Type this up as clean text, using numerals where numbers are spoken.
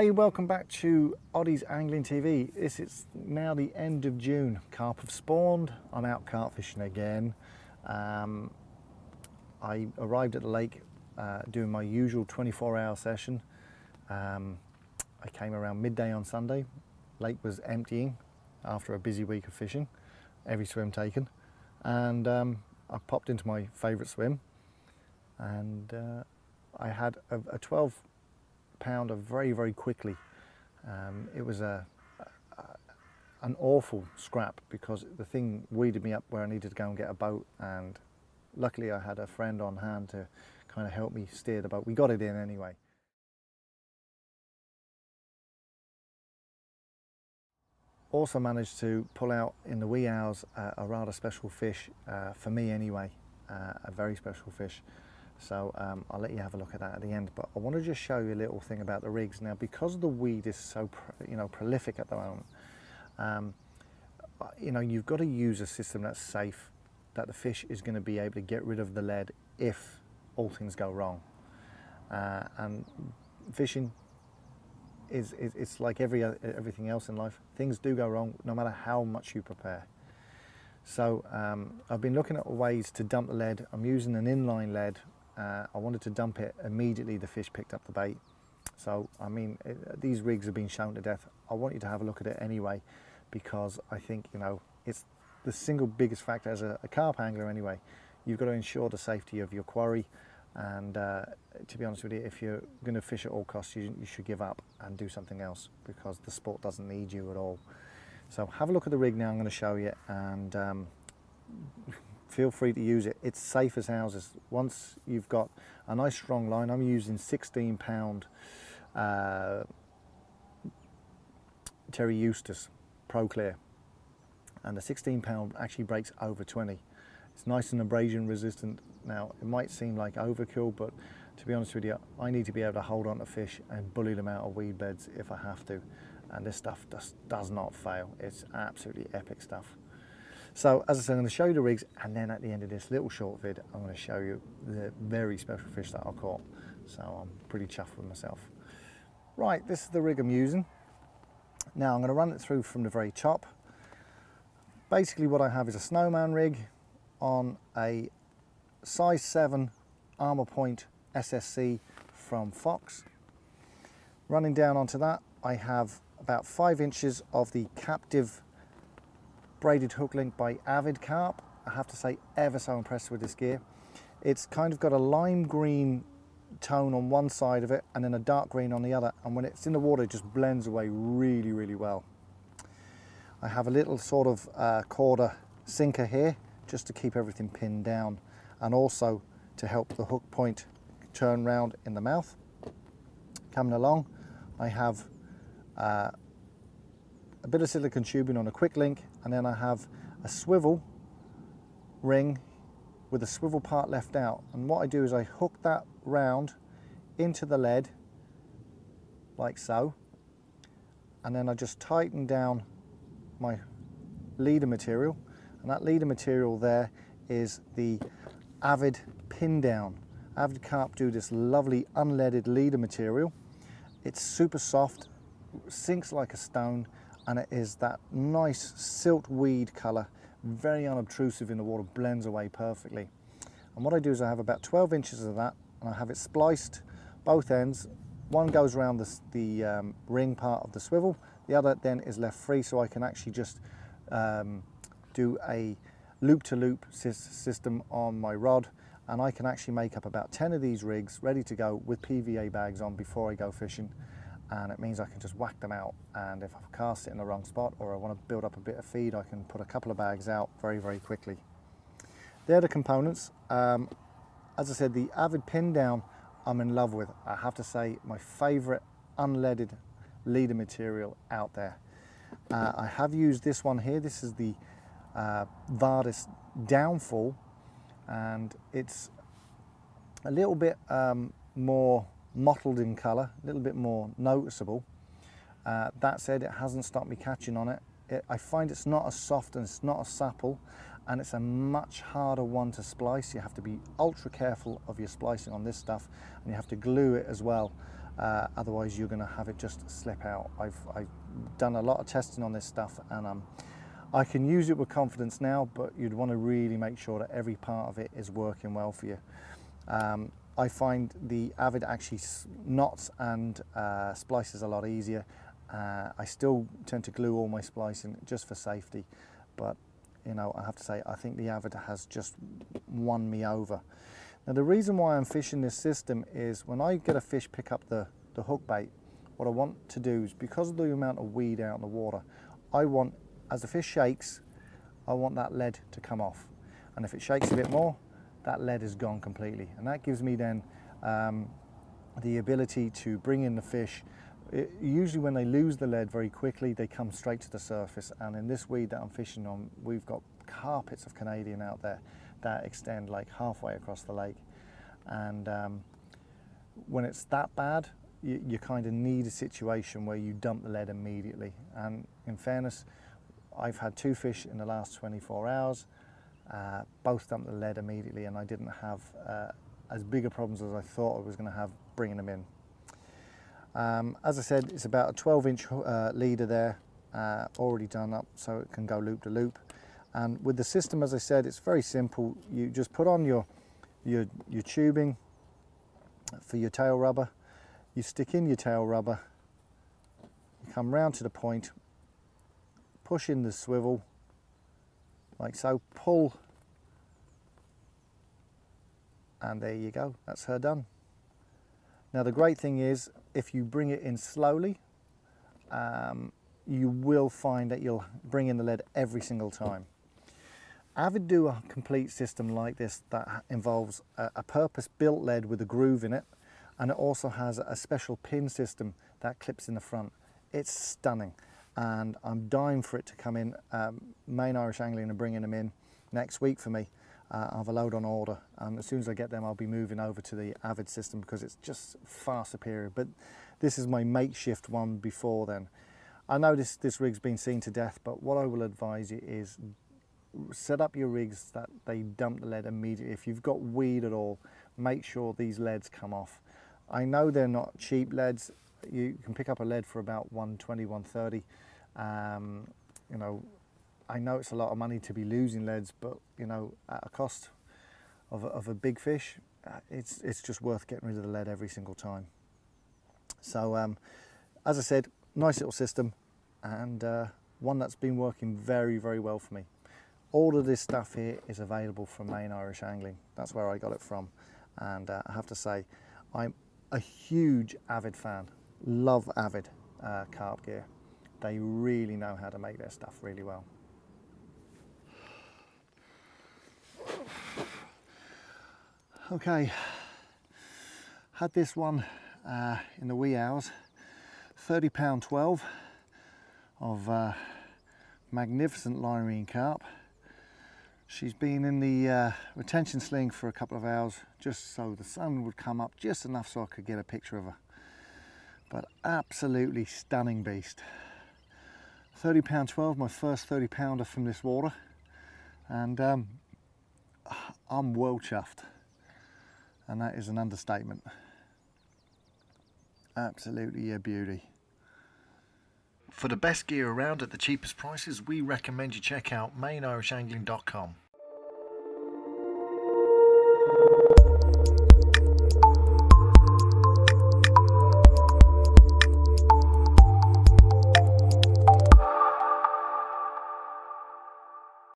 Hey, welcome back to Oddie's Angling TV. This is now the end of June. Carp have spawned. I'm out carp fishing again. I arrived at the lake doing my usual 24-hour session. I came around midday on Sunday. Lake was emptying after a busy week of fishing, every swim taken. And I popped into my favourite swim, and I had a 12-pounder very quickly. It was an awful scrap because the thing weeded me up where I needed to go and get a boat, and luckily I had a friend on hand to kind of help me steer the boat. We got it in anyway. Also managed to pull out in the wee hours a rather special fish, for me anyway, a very special fish. So I'll let you have a look at that at the end, but I want to just show you a little thing about the rigs. Now, because the weed is so prolific at the moment, you've got to use a system that's safe, that the fish is going to be able to get rid of the lead if all things go wrong. And fishing it's like everything else in life. Things do go wrong no matter how much you prepare. So I've been looking at ways to dump the lead. I'm using an inline lead. I wanted to dump it immediately the fish picked up the bait. So I mean, these rigs have been shown to death. I want you to have a look at it anyway, because I think it's the single biggest factor as a carp angler anyway. You've got to ensure the safety of your quarry, and to be honest with you, if you're going to fish at all costs, you should give up and do something else, because the sport doesn't need you at all. So have a look at the rig now. I'm going to show you, and feel free to use it. It's safe as houses. Once you've got a nice strong line, I'm using 16-pound Terry Eustace Pro Clear, and the 16-pound actually breaks over 20. It's nice and abrasion resistant. Now, it might seem like overkill, but to be honest with you, I need to be able to hold on to fish and bully them out of weed beds if I have to. And this stuff just does not fail. It's absolutely epic stuff. So, as I said, I'm going to show you the rigs, and then at the end of this little short vid, I'm going to show you the very special fish that I caught. So I'm pretty chuffed with myself. Right, this is the rig I'm using. Now, I'm going to run it through from the very top. Basically, what I have is a snowman rig on a size 7 Armour Point SSC from Fox. Running down onto that, I have about 5 inches of the captive braided hook link by Avid Carp. I have to say, ever so impressed with this gear. It's kind of got a lime green tone on one side of it and then a dark green on the other, and when it's in the water it just blends away really well. I have a little sort of quarter sinker here just to keep everything pinned down, and also to help the hook point turn round in the mouth. Coming along, I have a bit of silicone tubing on a quick link, and then I have a swivel ring with the swivel part left out. And what I do is I hook that round into the lead like so, and then I just tighten down my leader material, and that leader material there is the Avid pin down. Avid Carp do this lovely unleaded leader material. It's super soft, sinks like a stone, and it is that nice silt weed colour, very unobtrusive in the water, blends away perfectly. And what I do is I have about 12 inches of that, and I have it spliced both ends. One goes around the ring part of the swivel, the other then is left free, so I can actually just do a loop-to-loop system on my rod, and I can actually make up about 10 of these rigs ready to go with PVA bags on before I go fishing. And it means I can just whack them out, and if I've cast it in the wrong spot or I want to build up a bit of feed, I can put a couple of bags out very quickly. They're the components. As I said, the Avid pin down I'm in love with. I have to say, my favourite unleaded leader material out there. I have used this one here. This is the Vardis Downfall, and it's a little bit more mottled in colour, a little bit more noticeable. That said, it hasn't stopped me catching on it. I find it's not as soft and it's not as supple, and it's a much harder one to splice. You have to be ultra careful of your splicing on this stuff, and you have to glue it as well. otherwise you're going to have it just slip out. I've done a lot of testing on this stuff, and I can use it with confidence now, but you'd want to really make sure that every part of it is working well for you. I find the Avid actually knots and splices a lot easier. I still tend to glue all my splicing just for safety, but you know, I have to say, I think the Avid has just won me over. Now, the reason why I'm fishing this system is when I get a fish pick up the hook bait, what I want to do is, because of the amount of weed out in the water, I want, as the fish shakes, I want that lead to come off. And if it shakes a bit more, that lead is gone completely. And that gives me then the ability to bring in the fish. Usually when they lose the lead very quickly, they come straight to the surface. And in this weed that I'm fishing on, we've got carpets of Canadian out there that extend like halfway across the lake. And when it's that bad, you kind of need a situation where you dump the lead immediately. And in fairness, I've had 2 fish in the last 24 hours, both dumped the lead immediately, and I didn't have as big a problems as I thought I was going to have bringing them in. As I said, it's about a 12-inch leader there, already done up so it can go loop to loop. And with the system, as I said, it's very simple. You just put on your tubing for your tail rubber, you stick in your tail rubber, you come round to the point, push in the swivel, like so, pull, and there you go, that's her done. Now the great thing is, if you bring it in slowly, you will find that you'll bring in the lead every single time. Avid do a complete system like this that involves a purpose-built lead with a groove in it, and it also has a special pin system that clips in the front. It's stunning, and I'm dying for it to come in. Main Irish Angling are bringing them in next week for me. I have a load on order. As soon as I get them, I'll be moving over to the Avid system because it's just far superior. But this is my makeshift one before then. I know this rig's been seen to death, but what I will advise you is set up your rigs that they dump the lead immediately. If you've got weed at all, make sure these leads come off. I know they're not cheap leads. You can pick up a lead for about 120, 130. You know, I know it's a lot of money to be losing leads, but you know, at a cost of a big fish, it's just worth getting rid of the lead every single time. So as I said, nice little system, and one that's been working very, very well for me. All of this stuff here is available from Main Irish Angling. That's where I got it from, and I have to say, I'm a huge Avid fan. Love Avid carp gear. They really know how to make their stuff really well. Okay, had this one in the wee hours, 30 pound 12 of magnificent Lyreen carp. She's been in the retention sling for a couple of hours just so the sun would come up just enough so I could get a picture of her. But absolutely stunning beast. 30 pound 12, my first 30 pounder from this water, and I'm well chuffed, and that is an understatement. Absolutely a beauty. For the best gear around at the cheapest prices, we recommend you check out mainirishangling.com.